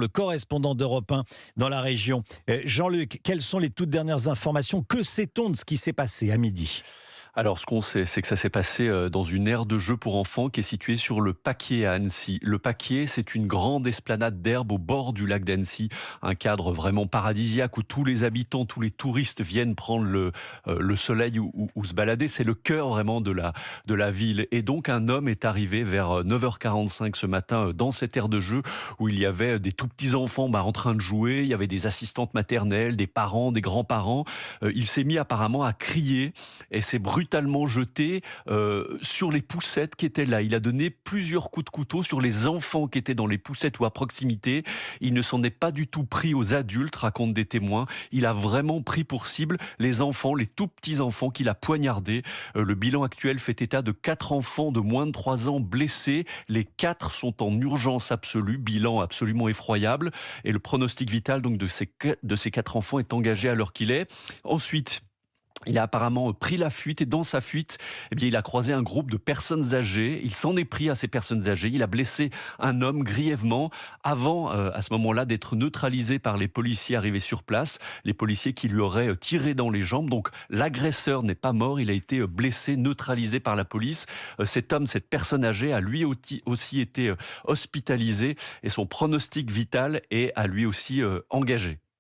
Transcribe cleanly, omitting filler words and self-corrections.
le correspondant d'Europe 1 dans la région. Jean-Luc, quelles sont les toutes dernières informations? Que sait-on de ce qui s'est passé à midi? Alors, ce qu'on sait, c'est que ça s'est passé dans une aire de jeu pour enfants qui est située sur le Paquier à Annecy. Le Paquier, c'est une grande esplanade d'herbe au bord du lac d'Annecy, un cadre vraiment paradisiaque où tous les habitants, tous les touristes viennent prendre le soleil ou se balader. C'est le cœur vraiment de la ville. Et donc, un homme est arrivé vers 9h45 ce matin dans cette aire de jeu où il y avait des tout petits enfants en train de jouer. Il y avait des assistantes maternelles, des parents, des grands-parents. Il s'est mis apparemment à crier et s'est brutalement jeté sur les poussettes qui étaient là. Il a donné plusieurs coups de couteau sur les enfants qui étaient dans les poussettes ou à proximité. Il ne s'en est pas du tout pris aux adultes, racontent des témoins. Il a vraiment pris pour cible les enfants, les tout petits enfants qu'il a poignardés. Le bilan actuel fait état de 4 enfants de moins de 3 ans blessés. Les 4 sont en urgence absolue, bilan absolument effroyable. Et le pronostic vital donc de ces 4 enfants est engagé à l'heure qu'il est. Ensuite, il a apparemment pris la fuite et dans sa fuite, il a croisé un groupe de personnes âgées. Il s'en est pris à ces personnes âgées. Il a blessé un homme grièvement avant, à ce moment-là, d'être neutralisé par les policiers arrivés sur place. Les policiers qui lui auraient tiré dans les jambes. Donc l'agresseur n'est pas mort. Il a été blessé, neutralisé par la police. Cet homme, cette personne âgée, a lui aussi été hospitalisé et son pronostic vital est à lui aussi engagé.